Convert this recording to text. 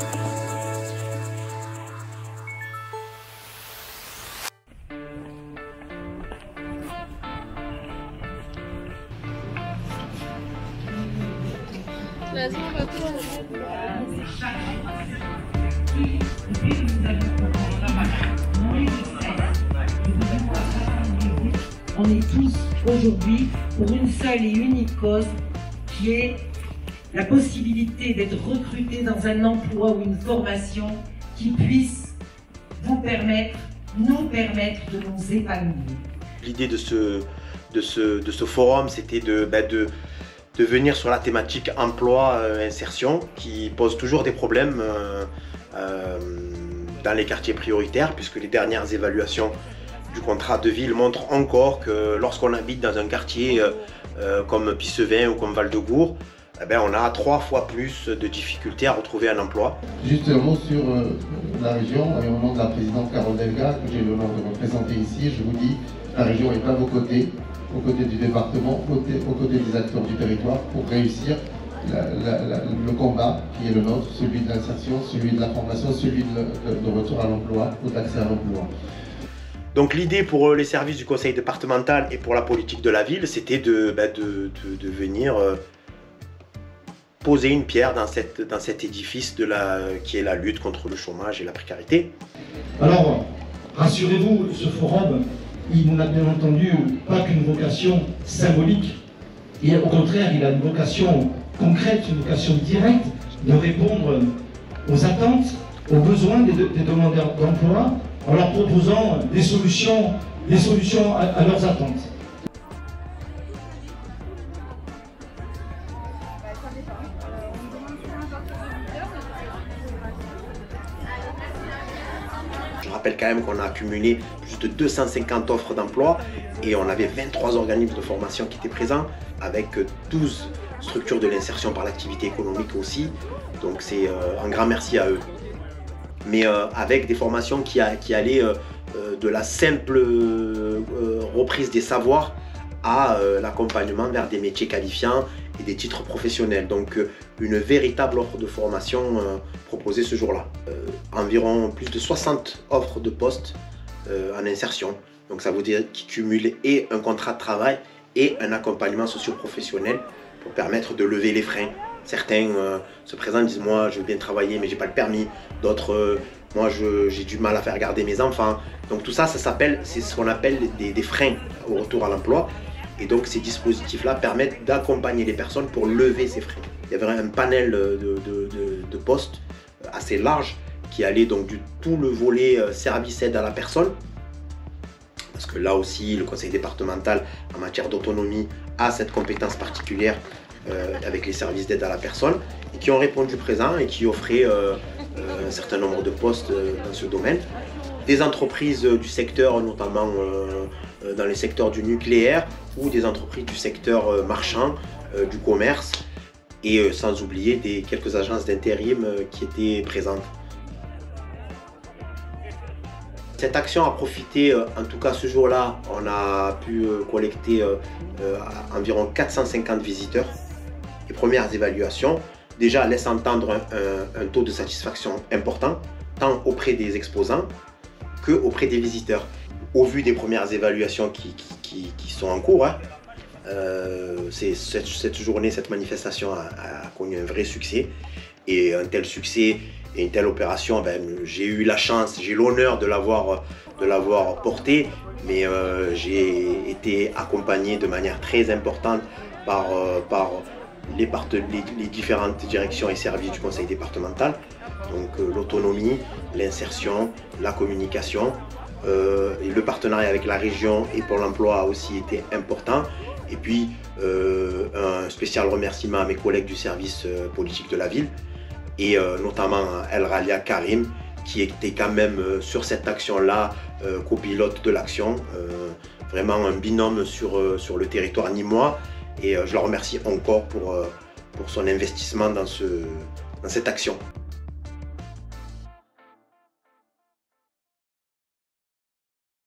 On est tous aujourd'hui pour une seule et unique cause qui est la possibilité d'être recruté dans un emploi ou une formation qui puisse nous permettre de nous épanouir. L'idée de ce forum, c'était de venir sur la thématique emploi-insertion qui pose toujours des problèmes dans les quartiers prioritaires, puisque les dernières évaluations du contrat de ville montrent encore que lorsqu'on habite dans un quartier comme Pissevin ou comme Val-de-Gour, on a 3 fois plus de difficultés à retrouver un emploi. Juste un mot sur la région, et au nom de la présidente Carole Delga, que j'ai l'honneur de représenter ici, je vous dis, la région est à vos côtés, aux côtés du département, aux côtés des acteurs du territoire, pour réussir le combat qui est le nôtre, celui de l'insertion, celui de la formation, celui de retour à l'emploi, ou d'accès à l'emploi. Donc l'idée pour les services du conseil départemental et pour la politique de la ville, c'était de venir poser une pierre dans cet édifice qui est la lutte contre le chômage et la précarité. Alors, rassurez-vous, ce forum, il n'a bien entendu pas qu'une vocation symbolique, et au contraire, il a une vocation concrète, une vocation directe de répondre aux attentes, aux besoins des demandeurs d'emploi, en leur proposant des solutions à leurs attentes. Je rappelle quand même qu'on a accumulé plus de 250 offres d'emploi et on avait 23 organismes de formation qui étaient présents, avec 12 structures de l'insertion par l'activité économique aussi. Donc c'est un grand merci à eux. Mais avec des formations qui allaient de la simple reprise des savoirs à l'accompagnement vers des métiers qualifiants et des titres professionnels. Donc une véritable offre de formation proposée ce jour-là. Environ plus de 60 offres de postes en insertion. Donc ça veut dire qu'ils cumulent et un contrat de travail et un accompagnement socio-professionnel pour permettre de lever les freins. Certains se présentent, disent moi je veux bien travailler mais j'ai pas le permis. D'autres moi j'ai du mal à faire garder mes enfants. Donc tout ça, c'est ce qu'on appelle des freins au retour à l'emploi. Et donc ces dispositifs-là permettent d'accompagner les personnes pour lever ces freins. Il y avait un panel de postes assez large qui allait donc du tout le volet service aide à la personne. Parce que là aussi, le conseil départemental en matière d'autonomie a cette compétence particulière avec les services d'aide à la personne, et qui ont répondu présent et qui offraient un certain nombre de postes dans ce domaine. Des entreprises du secteur, notamment dans les secteurs du nucléaire, ou des entreprises du secteur marchand, du commerce, et sans oublier quelques agences d'intérim qui étaient présentes. Cette action a profité, en tout cas ce jour-là, on a pu collecter environ 450 visiteurs. Les premières évaluations déjà laissent entendre un taux de satisfaction important, tant auprès des exposants qu'auprès des visiteurs. Au vu des premières évaluations qui sont en cours, cette journée, cette manifestation a connu un vrai succès. Et un tel succès et une telle opération, j'ai eu la chance, j'ai l'honneur de l'avoir porté, mais j'ai été accompagné de manière très importante par les différentes directions et services du conseil départemental. Donc l'autonomie, l'insertion, la communication, et le partenariat avec la région et Pôle emploi a aussi été important. Et puis un spécial remerciement à mes collègues du service politique de la ville, et notamment El Ralia Karim, qui était quand même sur cette action-là copilote de l'action, vraiment un binôme sur le territoire nîmois, et je le remercie encore pour son investissement dans cette action.